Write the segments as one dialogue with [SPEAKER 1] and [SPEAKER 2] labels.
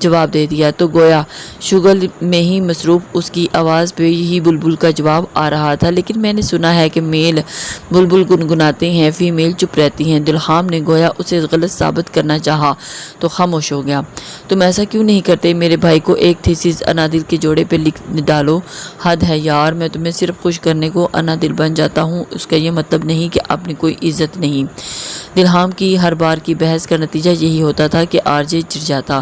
[SPEAKER 1] جواب دے دیا تو گویا شغل میں ہی مصروف اس کی آواز پہ ہی بلبل کا جواب آ رہا تھا۔ لیکن میں نے سنا ہے کہ میل بلبل گنگناتے ہیں، فیمیل چپ رہتی ہیں۔ دلہام نے گویا اسے غلط ثابت کرنا چاہا تو خاموش ہو گیا۔ تم ایسا کیوں نہیں کرتے؟ میرے بھائی کو ایک تھیسس انادل کے جوڑے پہ لکھ ڈالو۔ حد ہے یار، میں تمہیں صرف خوش کرنے کو انادل بن جاتا ہوں، اس کا یہ مطلب نہیں کہ اپنی کوئی عزت نہیں۔ دلہام کی ہر بار کی بحث کا نتیجہ یہی ہوتا تھا کہ آر جے چڑ جاتا۔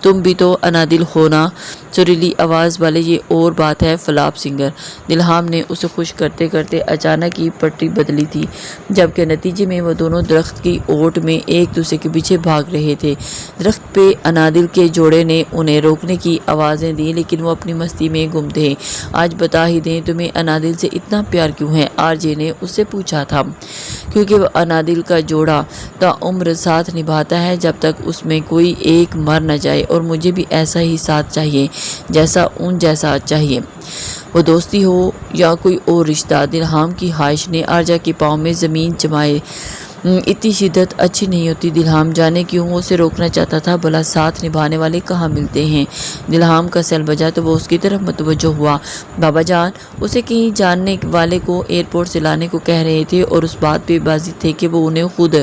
[SPEAKER 1] تم بھی تو انادل ہونا، سریلی آواز والے، یہ اور بات ہے فلاپ سنگر۔ دلہام نے اسے خوش کرتے کرتے اچانک ہی پٹری بدلی تھی، جبکہ نتیجے میں وہ دونوں درخت کی اوٹ میں ایک دوسرے کے پیچھے بھاگ رہے تھے۔ درخت پہ انادل کے جوڑے نے انہیں روکنے کی آوازیں دیں، لیکن وہ اپنی مستی میں گم تھے۔ آج بتا ہی دیں تمہیں انادل سے اتنا پیار کیوں ہے؟ آر جے نے اس سے پوچھا تھا۔ کیونکہ وہ انادل کا جوڑا تا عمر ساتھ نبھاتا ہے جب تک اس میں کوئی ایک مر نہ جائے، اور مجھے بھی ایسا ہی ساتھ چاہیے جیسا ان جیسا چاہیے، وہ دوستی ہو یا کوئی اور رشتہ۔ دلہام کی خواہش نے آرجا کے پاؤں میں زمین جمائے۔ اتنی شدت اچھی نہیں ہوتی۔ دلہام جانے کیوں وہ اسے روکنا چاہتا تھا، بھلا ساتھ نبھانے والے کہاں ملتے ہیں۔ دلہام کا سیل بجا تو وہ اس کی طرف متوجہ ہوا۔ بابا جان اسے کہیں جاننے والے کو ایئرپورٹ سے لانے کو کہہ رہے تھے، اور اس بات پہ بازی تھے کہ وہ انہیں خود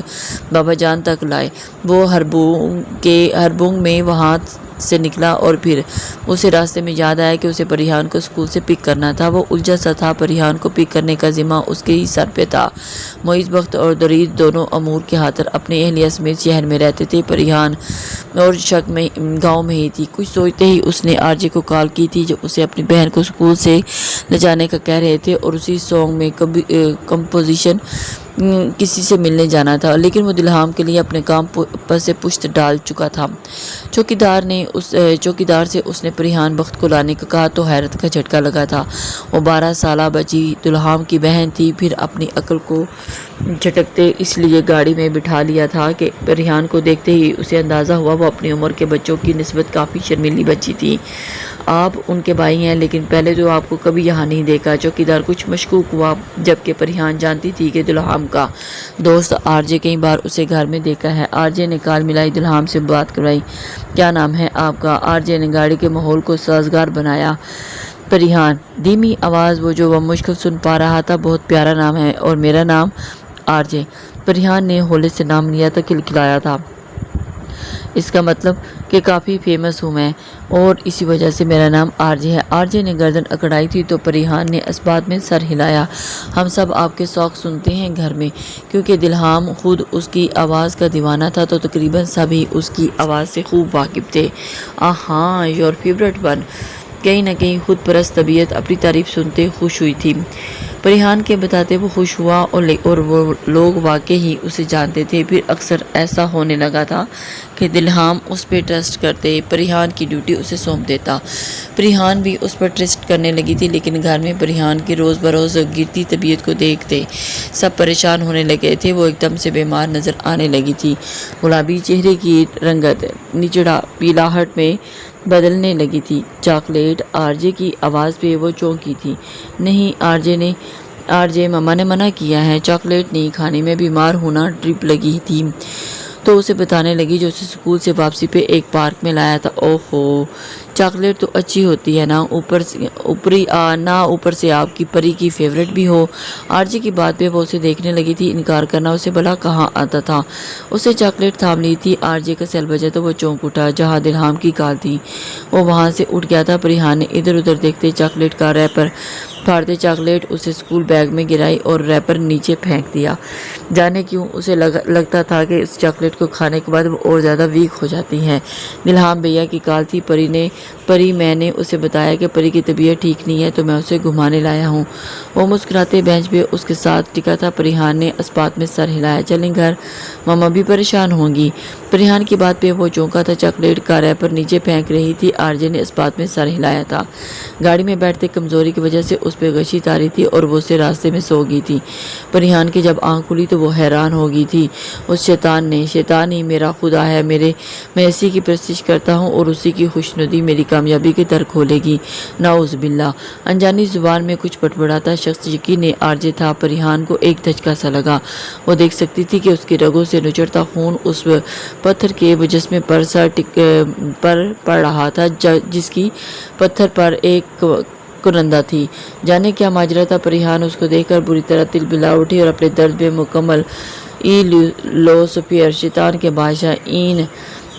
[SPEAKER 1] بابا جان تک لائے۔ وہ ہربونگ میں وہاں سے نکلا، اور پھر اسے راستے میں یاد آیا کہ اسے پریحان کو اسکول سے پک کرنا تھا۔ وہ الجھا سا تھا، پریحان کو پک کرنے کا ذمہ اس کے ہی سر پہ تھا۔ معیز بخت اور درید دونوں امور کی خاطر اپنے اہلیہ سمیت شہر میں رہتے تھے۔ پریحان اور شک میں گاؤں میں ہی تھی۔ کچھ سوچتے ہی اس نے آر جے کو کال کی تھی، جو اسے اپنی بہن کو اسکول سے لے جانے کا کہہ رہے تھے، اور اسی سانگ میں کمپوزیشن کسی سے ملنے جانا تھا، لیکن وہ دلہام کے لیے اپنے کام پر سے پشت ڈال چکا تھا۔ چوکیدار سے اس نے پریحان بخت کو لانے کا کہا تو حیرت کا جھٹکا لگا تھا۔ وہ 12 سالہ بچی دلہام کی بہن تھی۔ پھر اپنی عقل کو جھٹکتے اس لیے گاڑی میں بٹھا لیا تھا کہ پریحان کو دیکھتے ہی اسے اندازہ ہوا وہ اپنی عمر کے بچوں کی نسبت کافی شرمیلی بچی تھی۔ آپ ان کے بھائی ہیں، لیکن پہلے تو آپ کو کبھی یہاں نہیں دیکھا۔ چوکیدار کچھ مشکوک ہوا، جبکہ پریحان جانتی تھی کہ دلہام کا دوست آر جے کئی بار اسے گھر میں دیکھا ہے۔ آر جے نے کال ملائی، دلہام سے بات کروائی۔ کیا نام ہے آپ کا؟ آر جے نے گاڑی کے ماحول کو سازگار بنایا۔ پریحان، دھیمی آواز وہ مشکل سن پا رہا تھا۔ بہت پیارا نام ہے، اور میرا نام آر جے۔ پریحان نے ہولے سے نام لیا تو کھلکھلایا تھا۔ اس کا مطلب کہ کافی فیمس ہوں میں، اور اسی وجہ سے میرا نام آر جے ہے۔ آر جے نے گردن اکڑائی تھی تو پریحان نے اس بات میں سر ہلایا۔ ہم سب آپ کے شوق سنتے ہیں گھر میں۔ کیونکہ دلہام خود اس کی آواز کا دیوانہ تھا تو تقریباً سبھی اس کی آواز سے خوب واقف تھے۔ ہاں، یور فیورٹ ون۔ کہیں نہ کہیں خود پرست طبیعت اپنی تعریف سنتے خوش ہوئی تھی۔ پریحان کے بتاتے وہ خوش ہوا، اور وہ لوگ واقعی ہی اسے جانتے تھے۔ پھر اکثر ایسا ہونے لگا تھا کہ دلہام اس پہ ٹرسٹ کرتے، پریحان کی ڈیوٹی اسے سونپ دیتا۔ پریحان بھی اس پر ٹرسٹ کرنے لگی تھی، لیکن گھر میں پریحان کی روز بروز گرتی طبیعت کو دیکھتے سب پریشان ہونے لگے تھے۔ وہ ایک دم سے بیمار نظر آنے لگی تھی۔ گلابی چہرے کی رنگت نچڑا پیلاہٹ میں بدلنے لگی تھی۔ چاکلیٹ؟ آر جے کی آواز پہ وہ چونکی تھی۔ نہیں، آر جے مما نے منع کیا ہے، چاکلیٹ نہیں کھانی، میں بیمار ہونا ڈرپ لگی تھی۔ تو اسے بتانے لگی جو اسے اسکول سے واپسی پہ ایک پارک میں لایا تھا۔ اوہو، چاکلیٹ تو اچھی ہوتی ہے نا، اوپر سے آپ کی پری کی فیورٹ بھی ہو۔ آر جے کی بات پہ وہ اسے دیکھنے لگی تھی۔ انکار کرنا اسے بھلا کہاں آتا تھا۔ اسے چاکلیٹ تھام لی تھی۔ آر جے کا سیل بجا تو وہ چونک اٹھا۔ جہاں دلہام کی کال تھی وہ وہاں سے اٹھ گیا تھا۔ پریحان نے ادھر ادھر دیکھتے چاکلیٹ کا ریپر پھاڑتے چاکلیٹ اسے اسکول بیگ میں گرائی اور ریپر نیچے پھینک دیا۔ جانے کیوں اسے لگتا تھا کہ اس چاکلیٹ کو کھانے کے بعد وہ اور زیادہ ویک ہو جاتی ہے۔ دلہام بھیا کی کال تھی۔ میں نے اسے بتایا کہ پری کی طبیعت ٹھیک نہیں ہے تو میں اسے گھمانے لایا ہوں۔ وہ مسکراتے بینچ پہ اس کے ساتھ ٹکا تھا۔ پریحان نے اس بات میں سر ہلایا۔ چلیں گھر، ماما بھی پریشان ہوں گی۔ پریحان کی بات پہ وہ چونکا تھا۔ چاکلیٹ کا ریپر نیچے پھینک رہی تھی۔ آر جے نے اس بات میں سر ہلایا تھا۔ گاڑی میں بیٹھتے کمزوری کی وجہ سے اس
[SPEAKER 2] اس پہ غشی تاری تھی اور وہ اسے راستے میں سو گئی تھی۔ پریحان کی جب آنکھ کھلی تو وہ حیران ہو گئی تھی۔ اس شیطان ہی میرا خدا ہے، میں اسی کی پرستش کرتا ہوں اور اسی کی خوشنودی میری کامیابی کے در کھولے گی، نعوذ باللہ۔ انجانی زبان میں کچھ بڑبڑاتا شخص یقیناً آرجے تھا۔ پریحان کو ایک دھچکا سا لگا۔ وہ دیکھ سکتی تھی کہ اس کی رگوں سے نچڑتا خون اس پتھر کے مجسمے پر پڑ رہا تھا جس کی پتھر پر ایک کنندہ تھی۔ جانے کیا ماجرا تھا؟ پریحان اس کو دیکھ کر بری طرح تلبلا اٹھی اور اپنے درد میں مکمل لوسفیر، شیطان کے بادشاہ،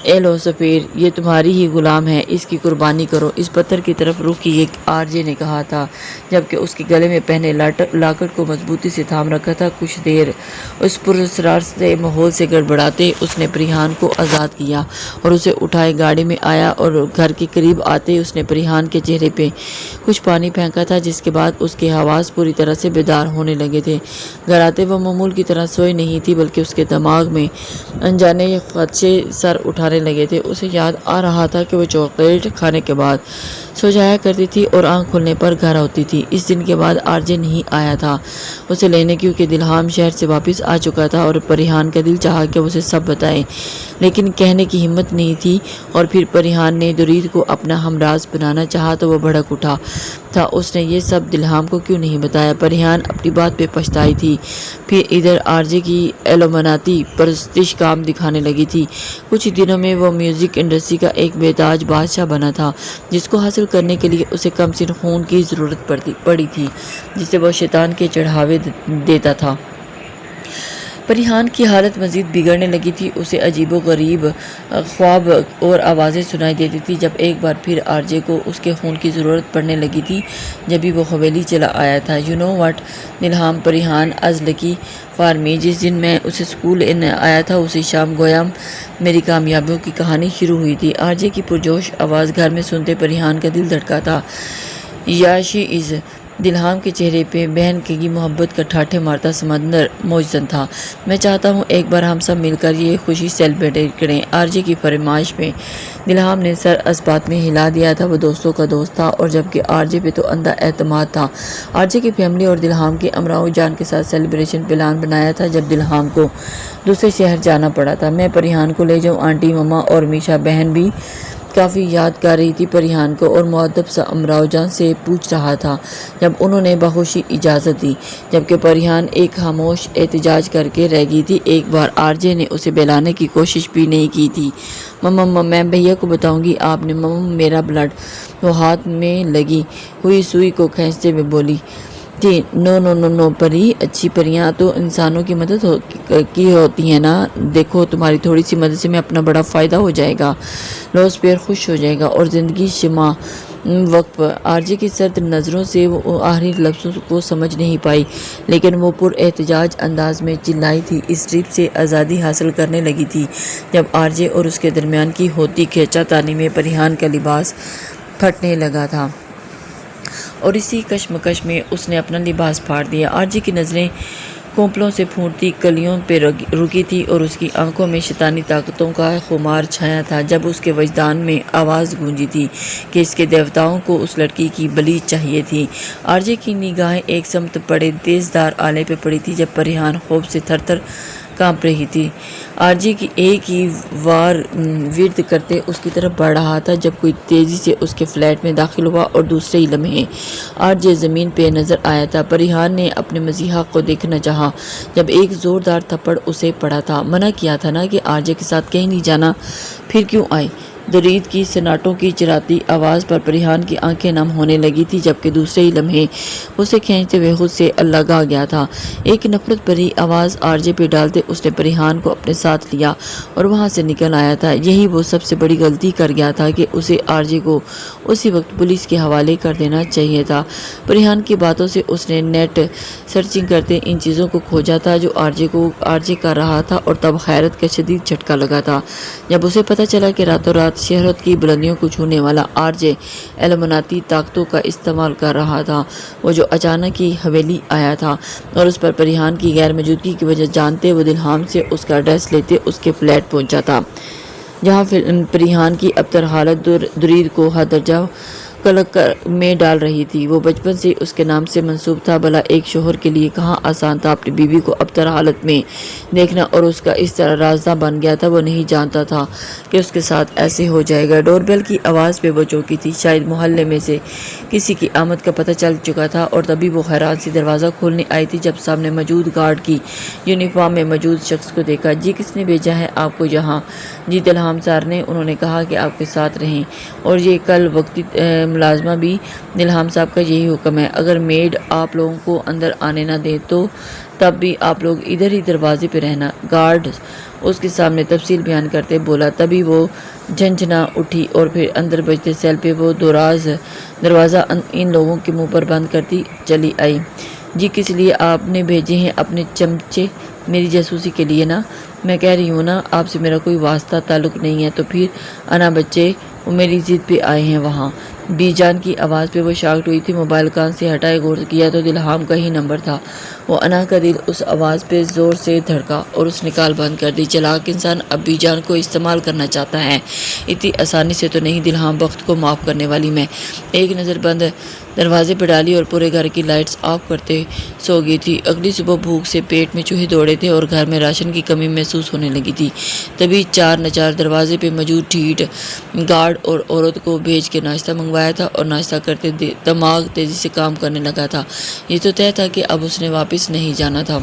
[SPEAKER 2] اے لوسفیر، یہ تمہاری ہی غلام ہے، اس کی قربانی کرو۔ اس پتھر کی طرف رخ کیے آرجے نے کہا تھا جبکہ اس کے گلے میں پہنے لاکٹ کو مضبوطی سے تھام رکھا تھا۔ کچھ دیر اس پراسرار سے ماحول سے گڑبڑاتے اس نے پریحان کو آزاد کیا اور اسے اٹھائے گاڑی میں آیا اور گھر کے قریب آتے اس نے پریحان کے چہرے پہ کچھ پانی پھینکا تھا، جس کے بعد اس کے حواس پوری طرح سے بیدار ہونے لگے تھے۔ گھر آتے وہ معمول کی طرح سوئی نہیں تھی بلکہ اس کے دماغ میں انجانے خدشے سر اٹھانے لگے تھے۔ اسے یاد آ رہا تھا کہ وہ چاکلیٹ کھانے کے بعد سو جایا کرتی تھی اور آنکھ کھلنے پر گھر آتی تھی۔ اس دن کے بعد آرجے نہیں آیا تھا اسے لینے، کیونکہ دلہام شہر سے واپس آ چکا تھا اور پریحان کا دل چاہا کہ وہ اسے سب بتائے، لیکن کہنے کی ہمت نہیں تھی۔ اور پھر پریحان نے درید کو اپنا ہمراز بنانا چاہا تو وہ بھڑک اٹھا تھا۔ اس نے یہ سب دلہام کو کیوں نہیں بتایا؟ پریحان اپنی بات پہ پچھتائی تھی۔ پھر ادھر آرجے کی ایلومناتی پرستش کام دکھانے لگی تھی۔ کچھ دنوں میں وہ میوزک انڈسٹری کا ایک بے تاج بادشاہ بنا تھا، جس کو حاصل کرنے کے لیے اسے کم سن خون کی ضرورت پڑی تھی، جسے وہ شیطان کے چڑھاوے دیتا تھا۔ پریحان کی حالت مزید بگڑنے لگی تھی۔ اسے عجیب و غریب خواب اور آوازیں سنائی دیتی تھی۔ جب ایک بار پھر آرجے کو اس کے خون کی ضرورت پڑنے لگی تھی جبھی وہ حویلی چلا آیا تھا۔ یو نو واٹ دلہام، پریحان از لکی فار می، جس دن میں اسے اسکول آیا تھا اسی شام گویا میری کامیابیوں کی کہانی شروع ہوئی تھی۔ آرجے کی پرجوش آواز گھر میں سنتے پریحان کا دل دھڑکا تھا۔ یا شی از، دلہام کے چہرے پہ بہن کی محبت کا ٹھاٹھے مارتا سمندر موجزن تھا۔ میں چاہتا ہوں ایک بار ہم سب مل کر یہ خوشی سیلیبریٹ کریں، آرجے کی فرمائش پہ دلہام نے سر اس بات میں ہلا دیا تھا۔ وہ دوستوں کا دوست تھا اور جبکہ آرجے پہ تو اندھا اعتماد تھا۔ آرجے کی فیملی اور دلہام کے امراؤ جان کے ساتھ سیلیبریشن پلان بنایا تھا جب دلہام کو دوسرے شہر جانا پڑا تھا۔ میں پریحان کو لے جاؤں؟ آنٹی، مما اور میشا بہن بھی کافی یاد کر رہی تھی پریحان کو اور مؤدب سا امراؤ جان سے پوچھ رہا تھا جب انہوں نے بخوشی اجازت دی، جبکہ پریحان ایک خاموش احتجاج کر کے رہ گئی تھی۔ ایک بار آرجے نے اسے بہلانے کی کوشش بھی نہیں کی تھی۔ مما، میں بھیا کو بتاؤں گی آپ نے، مما میرا بلڈ۔ وہ ہاتھ میں لگی ہوئی سوئی کو کھینچتے ہوئے بولی تھی، نو پری، اچھی پریاں تو انسانوں کی مدد کی ہوتی ہیں نا، دیکھو تمہاری تھوڑی سی مدد سے میں اپنا بڑا فائدہ ہو جائے گا، لوسفیر خوش ہو جائے گا اور زندگی شمع وقف۔ آرجے کی سرد نظروں سے وہ آخری لفظوں کو سمجھ نہیں پائی، لیکن وہ پر احتجاج انداز میں چلائی تھی، اس ٹرپ سے آزادی حاصل کرنے لگی تھی۔ جب آرجے اور اس کے درمیان کی ہوتی کھینچا تانی میں پریحان کا لباس پھٹنے لگا تھا اور اسی کشمکش میں اس نے اپنا لباس پھاڑ دیا۔ آرجے کی نظریں کونپلوں سے پھوٹتی کلیوں پہ رکی تھی اور اس کی آنکھوں میں شیطانی طاقتوں کا خمار چھایا تھا۔ جب اس کے وجدان میں آواز گونجی تھی کہ اس کے دیوتاؤں کو اس لڑکی کی بلی چاہیے تھی۔ آرجے کی نگاہیں ایک سمت پڑے تیزدار آلے پہ پڑی تھی جب پریحان خوف سے تھر تھر کانپ رہی تھی۔ آرجے کی ایک ہی وار ورد کرتے اس کی طرف بڑھ رہا تھا جب کوئی تیزی سے اس کے فلیٹ میں داخل ہوا اور دوسرے ہی لمحے آرجے زمین پہ نظر آیا تھا۔ پریحان نے اپنے مزیحا کو دیکھنا چاہا جب ایک زوردار تھپڑ اسے پڑا تھا۔ منع کیا تھا نا کہ آرجے کے ساتھ کہیں نہیں جانا، پھر کیوں آئی؟ درید کی سناٹوں کی چراتی آواز پر پریحان کی آنکھیں نم ہونے لگی تھی جبکہ دوسرے ہی لمحے اسے کھینچتے ہوئے خود سے الگا گیا تھا۔ ایک نفرت بھری آواز آرجے پہ ڈالتے اس نے پریحان کو اپنے ساتھ لیا اور وہاں سے نکل آیا تھا۔ یہی وہ سب سے بڑی غلطی کر گیا تھا کہ اسے آرجے کو اسی وقت پولیس کے حوالے کر دینا چاہیے تھا۔ پریحان کی باتوں سے اس نے نیٹ سرچنگ کرتے ان چیزوں کو کھوجا تھا جو آرجے کر رہا تھا اور تب خیرت کا شدید جھٹکا لگا تھا جب اسے پتہ چلا کہ راتوں رات شہرت کی بلندیوں کو چھونے والا آرجے ایلومناتی طاقتوں کا استعمال کر رہا تھا۔ وہ جو اچانک ہی حویلی آیا تھا اور اس پر پریحان کی غیر موجودگی کی وجہ جانتے وہ دلہام سے اس کا ایڈریس لیتے اس کے فلیٹ پہنچا تھا، جہاں پریحان کی ابتر حالت درید کو ہر درجہ قلق میں ڈال رہی تھی۔ وہ بچپن سے اس کے نام سے منسوب تھا، بھلا ایک شوہر کے لیے کہاں آسان تھا اپنی بیوی کو ابتر حالت میں دیکھنا، اور اس کا اس طرح رازداں بن گیا تھا۔ وہ نہیں جانتا تھا کہ اس کے ساتھ ایسے ہو جائے گا۔ ڈور بیل کی آواز پہ وہ چونکی تھی، شاید محلے میں سے کسی کی آمد کا پتہ چل چکا تھا، اور تبھی وہ حیران سی دروازہ کھولنے آئی تھی جب سامنے موجود گارڈ کی یونیفارم میں موجود شخص کو دیکھا۔ جی کس نے بھیجا ہے آپ کو یہاں؟ جی دلہام سار نے، انہوں نے کہا کہ آپ کے ساتھ رہیں، اور یہ کل وقتی ملازمہ بھی دلہام صاحب کا یہی حکم ہے، اگر میڈ آپ لوگوں کو اندر آنے نہ دے تو تب بھی آپ لوگ ادھر ہی دروازے پہ رہنا۔ گارڈ اس کے سامنے تفصیل بیان کرتے بولا، تبھی وہ جھنجھنا اٹھی اور پھر اندر بجتے سیل پہ وہ دروازہ ان لوگوں کے منہ پر بند کرتی چلی آئی۔ جی کس لیے آپ نے بھیجے ہیں اپنے چمچے؟ میری جاسوسی کے لیے نا، میں کہہ رہی ہوں نا آپ سے میرا کوئی واسطہ تعلق نہیں ہے، تو پھر انا بچے وہ میری ضد پہ آئے ہیں وہاں۔ بی جان کی آواز پہ وہ شاکڈ ہوئی تھی، موبائل کان سے ہٹائے غور کیا تو دلہام کا ہی نمبر تھا۔ وہ انا کا دل اس آواز پہ زور سے دھڑکا اور اس نے کال بند کر دی۔ چلاک انسان اب بی جان کو استعمال کرنا چاہتا ہے، اتنی آسانی سے تو نہیں۔ دلہام وقت کو معاف کرنے والی میں ایک نظر بند دروازے پہ ڈالی اور پورے گھر کی لائٹس آف کرتے سو گئی تھی۔ اگلی صبح بھوک سے پیٹ میں چوہے دوڑے تھے اور گھر میں راشن کی کمی محسوس ہونے لگی تھی۔ تبھی چار نچار دروازے پہ موجود ٹھیٹ گارڈ اور عورت کو بھیج کے ناشتہ منگوایا تھا، اور ناشتہ کرتے دماغ تیزی سے کام کرنے لگا تھا۔ یہ تو طے تھا کہ اب اس نے واپس نہیں جانا تھا،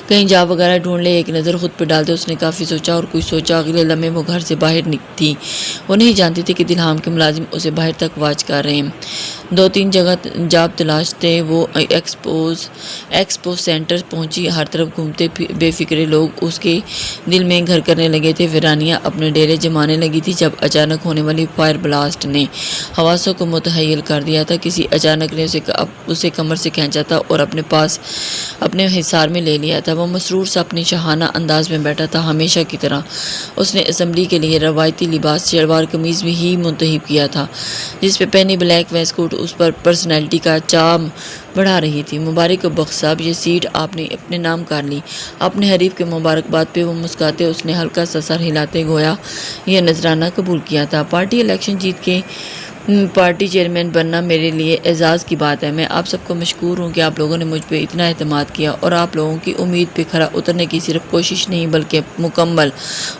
[SPEAKER 2] کہیں جاب وغیرہ ڈھونڈ لے۔ ایک نظر خود پہ ڈالتے اس نے کافی سوچا اور کچھ سوچا۔ اگلے لمحے وہ گھر سے باہر تھی۔ وہ نہیں جانتی تھی کہ دلہام کے ملازم اسے باہر تک واچ کر رہے ہیں۔ 2-3 جگہ جاب تلاشتے وہ ایکسپو سینٹر پہنچی۔ ہر طرف گھومتے بے فکرے لوگ اس کے دل میں گھر کرنے لگے تھے۔ ویرانیہ اپنے ڈیرے جمانے لگی تھی جب اچانک ہونے والی فائر بلاسٹ نے حواسوں کو متحول کر دیا تھا۔ کسی اچانک نے اسے کمر سے کھینچا تھا اور اپنے پاس اپنے حصار میں لے لیا تھا۔ وہ مسرور سا اپنی شاہانہ انداز میں بیٹھا تھا، ہمیشہ کی طرح۔ اس نے اسمبلی کے لیے روایتی لباس شلوار قمیض بھی ہی منتخب کیا تھا، جس پہ پہنی بلیک ویسٹ کوٹ اس پر پرسنالٹی کا چارم بڑھا رہی تھی۔ مبارک ہو بخش صاحب، یہ سیٹ آپ نے اپنے نام کر لی۔ اپنے حریف کے مبارکباد پہ وہ مسکراتے اس نے ہلکا سا سر ہلاتے گویا یہ نذرانہ قبول کیا تھا۔ پارٹی الیکشن جیت کے پارٹی چیئرمین بننا میرے لیے اعزاز کی بات ہے۔ میں آپ سب کو مشکور ہوں کہ آپ لوگوں نے مجھ پہ اتنا اعتماد کیا، اور آپ لوگوں کی امید پہ کھرا اترنے کی صرف کوشش نہیں بلکہ مکمل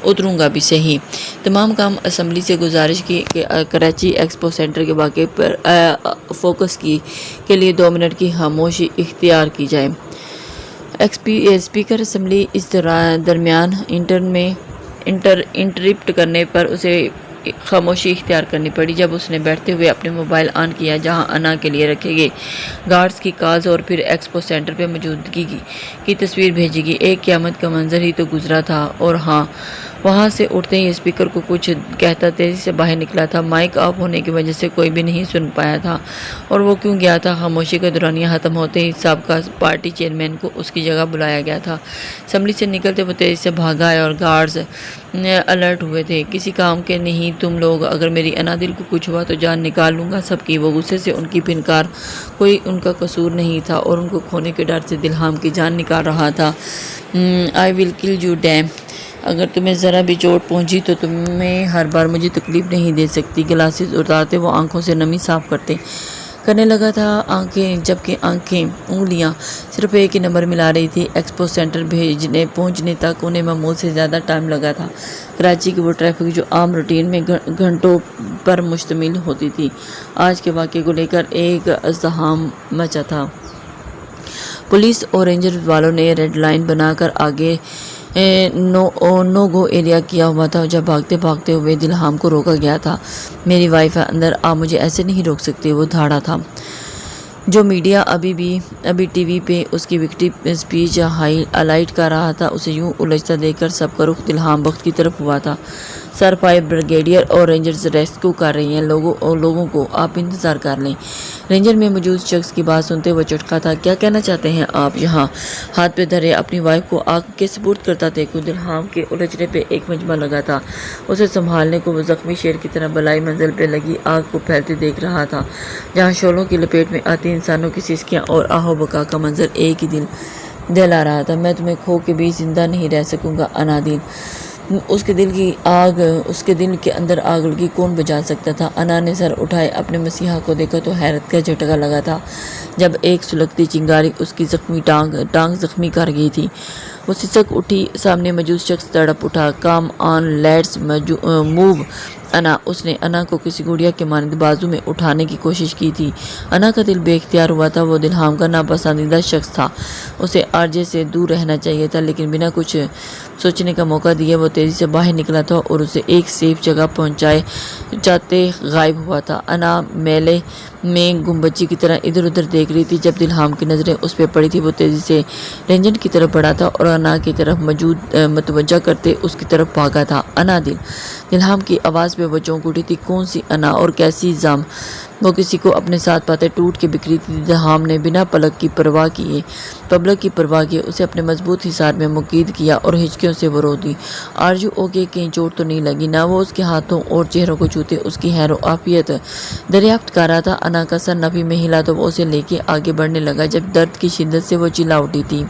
[SPEAKER 2] اتروں گا بھی صحیح۔ تمام کام اسمبلی سے گزارش کی کہ کراچی ایکسپو سینٹر کے واقعے پر فوکس کے لیے 2 منٹ کی خاموشی اختیار کی جائے۔ اسپیکر اسمبلی اس درمیان انٹرپٹ کرنے پر اسے خاموشی اختیار کرنی پڑی جب اس نے بیٹھتے ہوئے اپنے موبائل آن کیا، جہاں انا کے لیے رکھے گئے گارڈز کی کالز اور پھر ایکسپو سینٹر پہ موجودگی کی تصویر بھیجی گئی۔ ایک قیامت کا منظر ہی تو گزرا تھا، اور ہاں وہاں سے اٹھتے ہی اسپیکر کو کچھ کہتا تیزی سے باہر نکلا تھا۔ مائک آف ہونے کی وجہ سے کوئی بھی نہیں سن پایا تھا، اور وہ کیوں گیا تھا۔ خاموشی کا دورانیہ ختم ہوتے ہی سابقہ پارٹی چیئرمین کو اس کی جگہ بلایا گیا تھا۔ اسمبلی سے نکلتے وہ تیزی سے بھاگا آئے اور گارڈز الرٹ ہوئے تھے۔ کسی کام کے نہیں تم لوگ، اگر میری انا دل کو کچھ ہوا تو جان نکال لوں گا سب کی۔ وہ غصے سے ان کی پھنکار کوئی ان کا قصور نہیں تھا، اور ان کو کھونے کے ڈر سے دلہام کی جان نکال رہا تھا۔ آئی ول کل یو ڈیم، اگر تمہیں ذرا بھی چوٹ پہنچی تو تمہیں ہر بار مجھے تکلیف نہیں دے سکتی۔ گلاسز اتارتے وہ آنکھوں سے نمی صاف کرنے لگا تھا، جبکہ انگلیاں صرف ایک ہی نمبر ملا رہی تھی۔ ایکسپو سینٹر پہنچنے تک انہیں معمول سے زیادہ ٹائم لگا تھا۔ کراچی کی وہ ٹریفک جو عام روٹین میں گھنٹوں پر مشتمل ہوتی تھی، آج کے واقعے کو لے کر ایک ازدحام مچا تھا۔ پولیس اور رینجر والوں نے ریڈ لائن بنا کر آگے نو گو ایریا کیا ہوا تھا۔ جب بھاگتے ہوئے دلہام کو روکا گیا تھا۔ میری وائف ہے اندر، آپ مجھے ایسے نہیں روک سکتے، وہ دھاڑا تھا۔ جو میڈیا ابھی ٹی وی پہ اس کی وکٹری اسپیچ ہائلائٹ کر رہا تھا، اسے یوں الجھتا دیکھ کر سب کا رخ دلہام بخت کی طرف ہوا تھا۔ سر 5 بریگیڈیئر اور رینجرز ریسکیو کر رہی ہیں لوگوں کو، آپ انتظار کر لیں۔ رینجر میں موجود شخص کی بات سنتے وہ چٹکا تھا۔ کیا کہنا چاہتے ہیں آپ؟ یہاں ہاتھ پہ دھرے اپنی وائف کو آگ کے سپرد کرتا دیکھو۔ دلہام کے الجھنے پہ ایک مجمع لگا تھا، اسے سنبھالنے کو وہ زخمی شیر کی طرح بلائی منزل پہ لگی آگ کو پھیلتے دیکھ رہا تھا، جہاں شعلوں کی لپیٹ میں آتی انسانوں کی سسکیاں اور آہو بکا کا منظر ایک ہی دل دہلا رہا تھا۔ میں تمہیں کھو کے بھی زندہ نہیں رہ سکوں گا انادین، اس کے دل کے اندر آگ لگی، کون بجا سکتا تھا؟ انا نے سر اٹھائے، اپنے مسیحا کو دیکھا تو حیرت کا جھٹکا لگا تھا جب ایک سلگتی چنگاری اس کی زخمی ٹانگ زخمی کر گئی تھی۔ وہ سسک اٹھی، سامنے موجود شخص تڑپ اٹھا، کام آن لیٹس موو انا۔ اس نے انا کو کسی گڑیا کے مانند بازو میں اٹھانے کی کوشش کی تھی۔ انا کا دل بے اختیار ہوا تھا، وہ دلہام کا ناپسندیدہ شخص تھا، اسے آرجے سے دور رہنا چاہیے تھا، لیکن بنا کچھ سوچنے کا موقع دیے وہ تیزی سے باہر نکلا تھا اور اسے ایک سیف جگہ پہنچائے جاتے غائب ہوا تھا۔ انا میلے میں گنبچی کی طرح ادھر ادھر دیکھ رہی تھی۔ جب دلہام کی نظریں اس پہ پڑی تھی وہ تیزی سے رینجن کی طرف بڑھا تھا اور انا کی طرف متوجہ کرتے اس کی طرف بھاگا تھا۔ انا دلہام کی آواز پہ وہ چونک اٹھی تھی۔ کون سی انا اور کیسی زام؟ وہ کسی کو اپنے ساتھ پاتے ٹوٹ کے بکھری تھی۔ دلہام نے بنا پبلک کی پرواہ کیے اسے اپنے مضبوط حصار میں مقید کیا اور ہچکیوں سے وہ رو دی۔ Are you okay? کہیں چوٹ تو نہیں لگی نہ؟ وہ اس کے ہاتھوں اور چہروں کو چھوتے اس کی خیر و عافیت دریافت کر رہا تھا۔ انا کا سر نفی میں ہلا تو وہ اسے لے کے آگے بڑھنے لگا جب درد کی شدت سے وہ چلا اٹھی تھی۔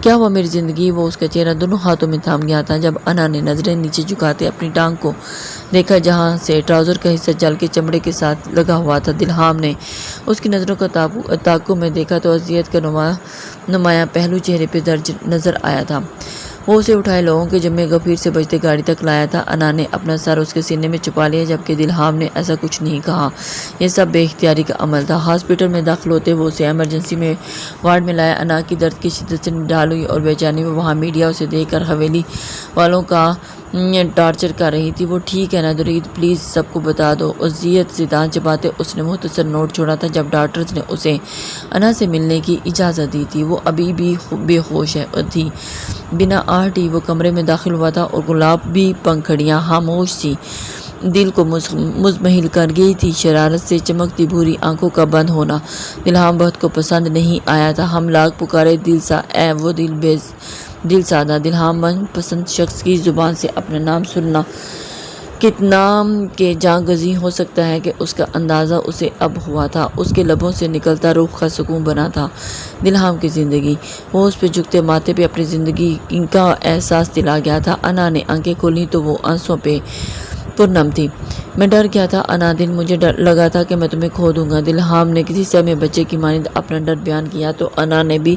[SPEAKER 2] کیا ہوا میری زندگی؟ وہ اس کا چہرہ دونوں ہاتھوں میں تھام گیا تھا۔ جب انا نے نظریں نیچے جھکاتے اپنی ٹانگ کو دیکھا جہاں سے ٹراؤزر کا حصہ جل کے چمڑے کے ساتھ لگا ہوا تھا، دلہام نے اس کی نظروں کا تعاقب میں دیکھا تو اذیت کا نمایاں پہلو چہرے پہ درج نظر آیا تھا۔ وہ اسے اٹھائے لوگوں کے جمع غفیر سے بچتے گاڑی تک لایا تھا۔ انا نے اپنا سر اس کے سینے میں چھپا لیا جبکہ دلہام نے ایسا کچھ نہیں کہا۔ یہ سب بے اختیاری کا عمل تھا۔ ہاسپٹل میں داخل ہوتے وہ اسے ایمرجنسی میں وارڈ میں لایا۔ انا کی درد کی شدت سے نڈال ہوئی اور بے چینی میں وہاں میڈیا اسے دیکھ کر حویلی والوں کا ٹارچر کر رہی تھی۔ وہ ٹھیک ہے نا درید؟ پلیز سب کو بتا دو۔ اذیت سے دانت چباتے اس نے مختصر نوٹ چھوڑا تھا جب ڈاکٹرز نے اسے انا سے ملنے کی اجازت دی تھی۔ وہ ابھی بھی بے ہوش تھی۔ بنا آہٹ ہی وہ کمرے میں داخل ہوا تھا اور گلابی پنکھڑیاں خاموش سی دل کو مزمحل کر گئی تھی۔ شرارت سے چمکتی بھوری آنکھوں کا بند ہونا دلہام بہت کو پسند نہیں آیا تھا۔ ہم لاگ پکارے دل سا اے وہ دل سادہ۔ دلہام من پسند شخص کی زبان سے اپنا نام سننا کتنا کہ جاں گزیں ہو سکتا ہے کہ اس کا اندازہ اسے اب ہوا تھا۔ اس کے لبوں سے نکلتا روح کا سکون بنا تھا دلہام کی زندگی۔ وہ اس پہ جھکتے ماتھے پہ اپنی زندگی کا احساس دلا گیا تھا۔ انا نے آنکھیں کھولی تو وہ آنسوں پہ پرنم تھی۔ میں ڈر گیا تھا انا دل، مجھے ڈر لگا تھا کہ میں تمہیں کھو دوں گا۔ دلہام نے کسی سہمے بچے کی مانند اپنا ڈر بیان کیا تو انا نے بھی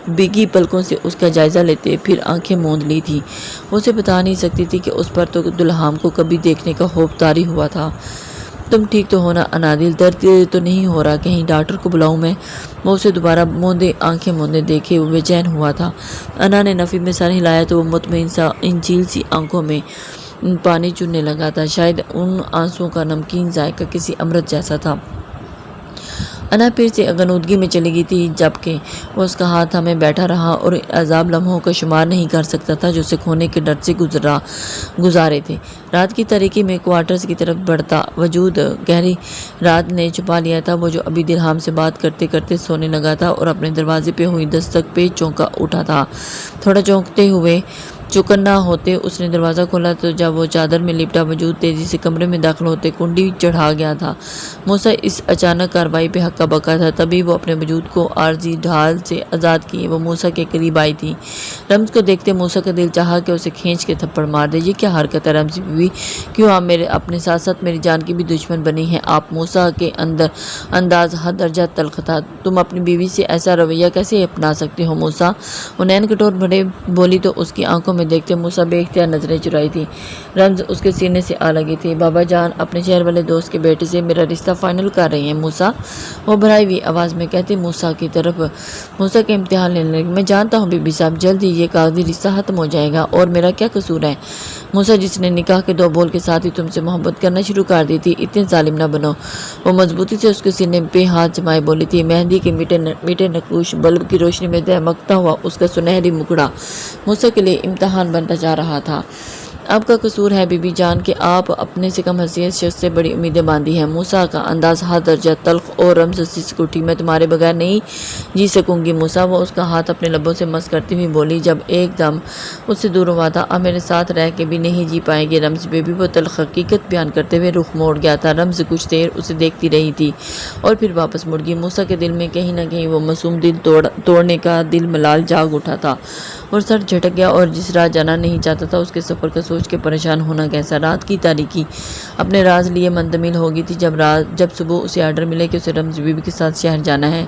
[SPEAKER 2] بھیگی پلکوں سے اس کا جائزہ لیتے پھر آنکھیں موند لی تھی۔ وہ اسے بتا نہیں سکتی تھی کہ اس پر تو دلہام کو کبھی دیکھنے کا خوف طاری ہوا تھا۔ تم ٹھیک تو ہونا انا دل؟ درد تو نہیں ہو رہا؟ کہیں ڈاکٹر کو بلاؤں میں؟ وہ اسے دوبارہ آنکھیں موندے دیکھے وہ بے چین ہوا تھا۔ انا نے نفی میں سر ہلایا تو وہ مطمئن سا ان جھیل سی آنکھوں میں پانی چننے لگا تھا۔ شاید ان آنسوؤں کا نمکین ذائقہ کسی امرت جیسا تھا۔ انا پھر سے غنودگی میں چلی گئی تھی جبکہ وہ اس کا ہاتھ ہمیں بیٹھا رہا اور عذاب لمحوں کا شمار نہیں کر سکتا تھا جو اسے کھونے کے ڈر سے گزارے تھے۔ رات کی تاریکی میں کوارٹرز کی طرف بڑھتا وجود گہری رات نے چھپا لیا تھا۔ وہ جو ابھی دلہام سے بات کرتے کرتے سونے لگا تھا اور اپنے دروازے پہ ہوئی دستک پہ چونکا اٹھا تھا۔ تھوڑا چونکتے ہوئے چکنا ہوتے اس نے دروازہ کھولا تو جب وہ چادر میں لپٹا وجود تیزی سے کمرے میں داخل ہوتے کنڈی چڑھا گیا تھا۔ موسیٰ اس اچانک کارروائی پہ ہکا بکا تھا، تبھی وہ اپنے وجود کو عارضی ڈھال سے آزاد کیے وہ موسیٰ کے قریب آئی تھی۔ رمز کو دیکھتے موسیٰ کا دل چاہا کہ اسے کھینچ کے تھپڑ مار دے۔ یہ کیا حرکت ہے رمزی بیوی؟ کیوں آپ اپنے ساتھ ساتھ میری جان کی بھی دشمن بنی ہیں آپ؟ موسیٰ کے انداز حد درجہ تلخ تھا۔ تم اپنی بیوی سے ایسا رویہ کیسے اپنا سکتے ہو موسیٰ؟ وہ نین کٹور بھرے بولی تو اس کی آنکھوں میں دیکھتے موسیٰ بے اختیار نظریں چرائی تھی۔ رمز اس کے سینے سے آ لگی تھی۔ بابا جان اپنے شہر والے دوست کے بیٹے سے میرا رشتہ فائنل کر رہی ہیں موسیٰ، وہ بھرائی ہوئی آواز میں کہتے موسیٰ کی طرف موسیٰ کے امتحان لینے لگی۔ میں جانتا ہوں بی بی صاحب جلد ہی یہ کاغذی رشتہ ختم ہو جائے گا اور میرا کیا قصور ہے؟ موسیٰ جس نے نکاح کے 2 بول کے ساتھ ہی تم سے محبت کرنا شروع کر دی تھی، اتنے ظالم نہ بنو۔ وہ مضبوطی سے اس کے سینے پہ ہاتھ جمائے بولی تھی۔ مہندی کے میٹھے نقوش بلب کی روشنی میں دہمکتا ہوا اس کا سنہری مکڑا موسیٰ کے لیے امتحان بنتا جا رہا تھا۔ آپ کا قصور ہے بی بی جان کہ آپ اپنے سے کم حیثیت شخص سے بڑی امیدیں باندھی ہیں۔ موسیٰ کا انداز حد درجہ تلخ اور رمز سے اٹھی، میں تمہارے بغیر نہیں جی سکوں گی موسیٰ۔ وہ اس کا ہاتھ اپنے لبوں سے مس کرتی ہوئی بولی جب ایک دم اس سے دور ہوا تھا۔ اب میرے ساتھ رہ کے بھی نہیں جی پائیں گے رمز بی بی، وہ تلخ حقیقت بیان کرتے ہوئے رخ موڑ گیا تھا۔ رمز کچھ دیر اسے دیکھتی رہی تھی اور پھر واپس مڑ گئی۔ موسیٰ کے دل میں کہیں نہ کہیں وہ معصوم دل توڑنے کا دل ملال جاگ اٹھا تھا اور سر جھٹک گیا، اور جس راہ جانا نہیں چاہتا تھا اس کے سفر کا سوچ کے پریشان ہونا کیسا۔ رات کی تاریکی اپنے راز لیے منتمل ہو گئی تھی۔ جب صبح اسے آرڈر ملے کہ اسے رمز بی بی کے ساتھ شہر جانا ہے،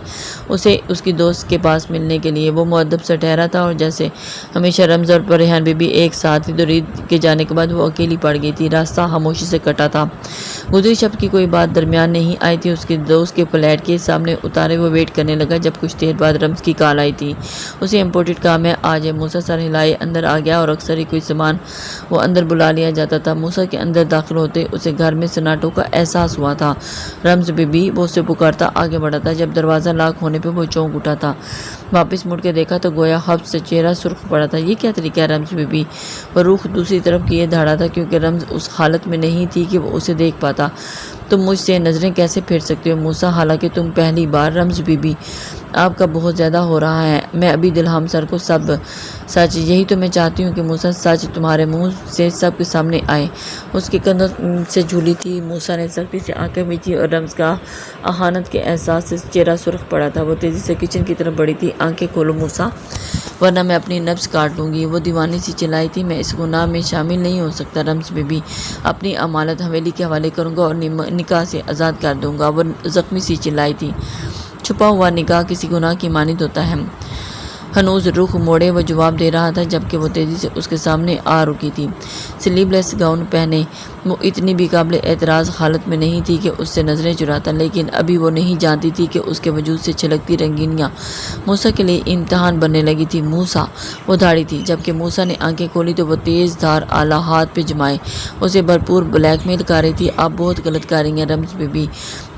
[SPEAKER 2] اسے اس کی دوست کے پاس ملنے کے لیے، وہ مؤدب سا ٹھہرا تھا، اور جیسے ہمیشہ رمز اور ریحان بی بی ایک ساتھ ہی، تو عید کے جانے کے بعد وہ اکیلی پڑ گئی تھی۔ راستہ خاموشی سے کٹا تھا۔ گزری شب کی کوئی بات درمیان نہیں آئی تھی۔ اس کے دوست کے فلیٹ کے سامنے اتارے وہ ویٹ کرنے لگا، جب کچھ دیر بعد رمز کی کال آئی تھی۔ اسے امپورٹڈ کام ہے آج ہے۔ موسیٰ سر ہلائے اندر آ گیا، اور اکثر ہی کوئی سامان وہ اندر بلا لیا جاتا تھا۔ موسیٰ کے اندر داخل ہوتے اسے گھر میں سناٹوں کا احساس ہوا تھا۔ رمز بی بی، وہ اسے پکارتا آگے بڑھا تھا۔ جب دروازہ لاک ہونے پہ وہ چونک اٹھا تھا، واپس مڑ کے دیکھا تو گویا خبر سے چہرہ سرخ پڑا تھا۔ یہ کیا طریقہ ہے رمز بی بی؟ وہ رخ دوسری طرف کیے دھاڑا تھا، کیونکہ رمز اس حالت میں نہیں تھی کہ وہ اسے دیکھ پاتا۔ تم مجھ سے نظریں کیسے پھیر سکتے ہو موسیٰ، حالانکہ تم پہلی بار؟ رمز بی بی، آپ کا بہت زیادہ ہو رہا ہے۔ میں ابھی دلہام سر کو سب سچ، یہی تو میں چاہتی ہوں کہ موسیٰ سچ تمہارے منہ سے سب کے سامنے آئے۔ اس کے کندھوں سے جھولی تھی۔ موسیٰ نے سختی سے آنکھیں میچی، اور رمز کا اہانت کے احساس سے چہرہ سرخ پڑا تھا۔ وہ تیزی سے کچن کی طرف بڑھی تھی۔ آنکھیں کھولو موسیٰ، ورنہ میں اپنی نبض کاٹ لوں گی۔ وہ دیوانی سی چلائی تھی۔ میں اس گناہ میں شامل نہیں ہو سکتا رمز بی بی، اپنی امانت حویلی کے حوالے کروں گا اور نکاح سے آزاد کر دوں گا۔ وہ زخمی سی چلائی تھی۔ چھپا ہوا نکاح کسی گناہ کی مانند ہوتا ہے؟ ہنوز رخ موڑے وہ جواب دے رہا تھا، جبکہ وہ تیزی سے اس کے سامنے آ رکی تھی۔ سلیو لیس گاؤن پہنے وہ اتنی بھی قابل اعتراض حالت میں نہیں تھی کہ اس سے نظریں چراتا، لیکن ابھی وہ نہیں جانتی تھی کہ اس کے وجود سے چھلکتی رنگینیاں موسیٰ کے لیے امتحان بننے لگی تھی۔ موسیٰ، وہ دھاڑی تھی۔ جبکہ موسیٰ نے آنکھیں کھولی تو وہ تیز دھار آلہ ہاتھ پہ جمائے اسے بھرپور بلیک میل کر رہی تھی۔ آپ بہت غلط کر رہی ہیں رمز بی بی،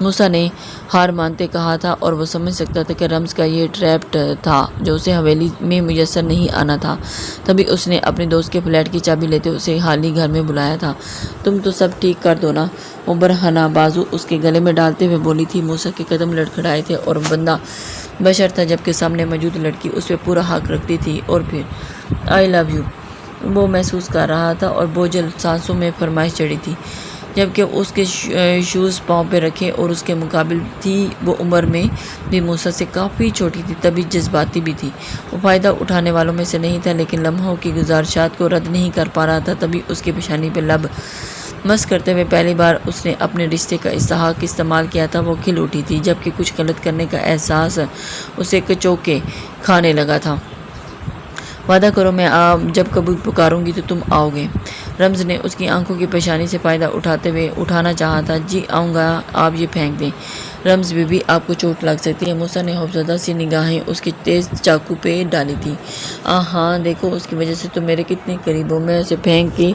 [SPEAKER 2] موسیٰ نے ہار مانتے کہا تھا، اور وہ سمجھ سکتا تھا کہ رمز کا یہ ٹریپ تھا جو اسے حویلی میں میسر نہیں آنا تھا۔ تبھی اس نے اپنے دوست کے فلیٹ کی چابی لیتے اسے حال ہی گھر میں بلایا تھا۔ تم تو سب ٹھیک کر دو نا؟ وہ برہنہ بازو اس کے گلے میں ڈالتے ہوئے بولی تھی۔ موسیٰ کے قدم لڑکھڑائے تھے، اور بندہ بشر تھا، جبکہ سامنے موجود لڑکی اس پہ پورا حق رکھتی تھی۔ اور پھر آئی لو یو وہ محسوس کر رہا تھا، اور بوجھل سانسوں میں فرمائش چڑھی تھی، جبکہ اس کے شوز پاؤں پہ رکھے، اور اس کے مقابل تھی۔ وہ عمر میں بھی موسیٰ سے کافی چھوٹی تھی، طبی جذباتی بھی تھی۔ وہ فائدہ اٹھانے والوں میں سے نہیں تھا، لیکن لمحوں کی گزارشات کو رد نہیں کر پا رہا تھا۔ تبھی اس کی پیشانی پہ لب مس کرتے ہوئے پہلی بار اس نے اپنے رشتے کا استحقاق استعمال کیا تھا۔ وہ کھل اٹھی تھی، جبکہ کچھ غلط کرنے کا احساس اسے کچوکے کھانے لگا تھا۔ وعدہ کرو میں جب کبھی پکاروں گی تو تم آؤ گے؟ رمز نے اس کی آنکھوں کی پیشانی سے فائدہ اٹھاتے ہوئے اٹھانا چاہا تھا۔ جی آؤں گا، آپ یہ پھینک دیں رمز بی بی، آپ کو چوٹ لگ سکتی ہے۔ موسیٰ نے خوفزدہ سی نگاہیں اس کی تیز چاقو پہ ڈالی تھی۔ ہاں دیکھو، اس کی وجہ سے تم میرے کتنے قریب ہو، میں اسے پھینک کے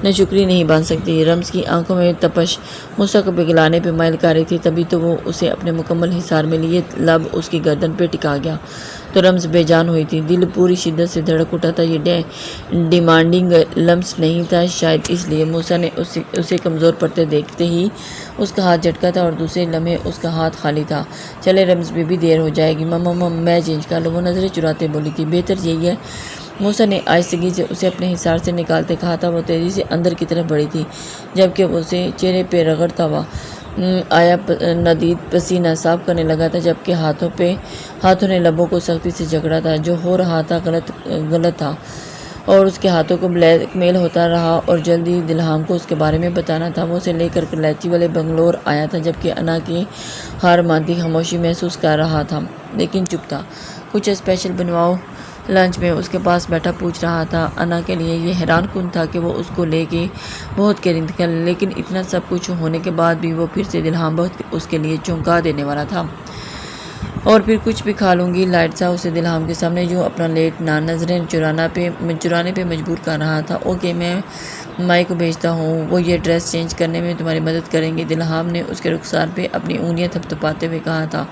[SPEAKER 2] ناشکری نہیں بن سکتی۔ رمز کی آنکھوں میں تپش موسیٰ کو پگھلانے پہ مائل کر رہی تھی۔ تبھی تو وہ اسے اپنے مکمل حصار میں لیے لب اس کی گردن پہ ٹکا گیا تو رمز بے جان ہوئی تھی۔ دل پوری شدت سے دھڑک اٹھا تھا۔ یہ ڈیمانڈنگ لمس نہیں تھا، شاید اس لیے موسیٰ نے اسے کمزور پڑتے دیکھتے ہی اس کا ہاتھ جھٹکا تھا، اور دوسرے لمحے اس کا ہاتھ خالی تھا۔ چلے رمز بی بی، دیر ہو جائے گی۔ میں چینج کر لوں، وہ نظریں چراتے بولی تھی۔ بہتر یہی ہے، موسیٰ نے آہستگی سے اسے اپنے حصار سے نکالتے کہا تھا۔ وہ تیزی سے اندر کی طرف بڑھی تھی، جبکہ اسے چہرے پہ رگڑتا ہوا آیا ندید پسینہ صاف کرنے لگا تھا، جبکہ ہاتھوں نے لبوں کو سختی سے جکڑا تھا۔ جو ہو رہا تھا غلط تھا، اور اس کے ہاتھوں کو بلیک میل ہوتا رہا، اور جلدی دلہام کو اس کے بارے میں بتانا تھا۔ وہ اسے لے کر کراچی والے بنگلور آیا تھا، جبکہ انا کی ہار مانتی خاموشی محسوس کر رہا تھا، لیکن چپ تھا۔ کچھ اسپیشل بنواؤ؟ لنچ میں اس کے پاس بیٹھا پوچھ رہا تھا۔ انا کے لیے یہ حیران کن تھا کہ وہ اس کو لے کے بہت کیئرنگ تھی، لیکن اتنا سب کچھ ہونے کے بعد بھی وہ پھر سے دلہام بہت اس کے لیے چونکا دینے والا تھا۔ اور پھر کچھ بھی کھا لوں گی، لائٹ سا اسے دلہام کے سامنے جو اپنا لیٹ نہ نظریں چرانے پہ مجبور کر رہا تھا۔ اوکے، میں مائی کو بھیجتا ہوں، وہ یہ ڈریس چینج کرنے میں تمہاری مدد کریں گے۔ دلہام نے اس کے رخسار پہ اپنی انگلیاں تھپتھپاتے ہوئے کہا تھا۔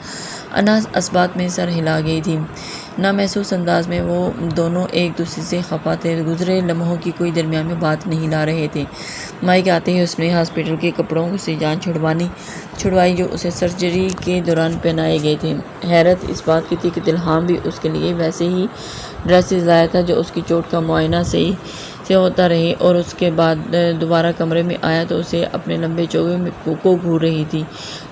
[SPEAKER 2] انا اسبات میں سر ہلا گئی تھی۔ نامحسوس انداز میں وہ دونوں ایک دوسرے سے خفا تھے۔ گزرے لمحوں کی کوئی درمیان میں بات نہیں لا رہے تھے۔ مائک آتے ہی اس نے ہاسپٹل کے کپڑوں سے جان چھڑوائی جو اسے سرجری کے دوران پہنائے گئے تھے۔ حیرت اس بات کی تھی کہ دلہام بھی اس کے لیے ویسے ہی ڈریسز لایا تھا جو اس کی چوٹ کا معائنہ سے ہوتا رہی، اور اس کے بعد دوبارہ کمرے میں آیا تو اسے اپنے لمبے چوگے میں کو گھور رہی تھی۔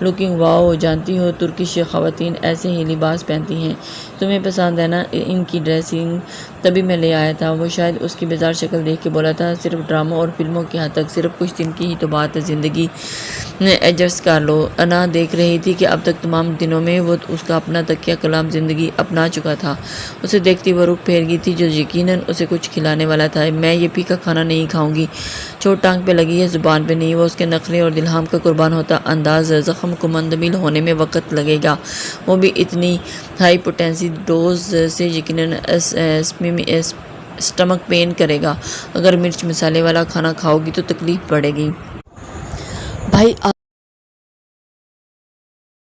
[SPEAKER 2] لوکنگ واؤ، جانتی ہو ترکش خواتین ایسے ہی لباس پہنتی ہیں، تمہیں پسند ہے نا ان کی ڈریسنگ؟ تبھی میں لے آیا تھا۔ وہ شاید اس کی بیزار شکل دیکھ کے بولا تھا، صرف ڈراموں اور فلموں کی حد تک، صرف کچھ دن کی ہی تو بات ہے، زندگی ایڈجسٹ کر لو۔ انا دیکھ رہی تھی کہ اب تک تمام دنوں میں وہ اس کا اپنا تکیہ کلام زندگی اپنا چکا تھا۔ اسے دیکھتی وہ رخ پھیر گئی تھی جو یقیناً اسے کچھ کھلانے والا تھا۔ میں یہ پھیکا کھانا نہیں کھاؤں گی، چوٹ ٹانگ پہ لگی ہے، زبان پہ نہیں۔ وہ اس کے نخرے اور دلہام کا قربان ہوتا انداز، زخم کو مندمل ہونے میں وقت لگے گا، وہ بھی اتنی ہائی پوٹینسی ڈوز سے یقیناً اسٹمک پین کرے گا۔ اگر مرچ مسالے والا کھانا کھاؤ گی تو تکلیف پڑے گی۔
[SPEAKER 1] بھائی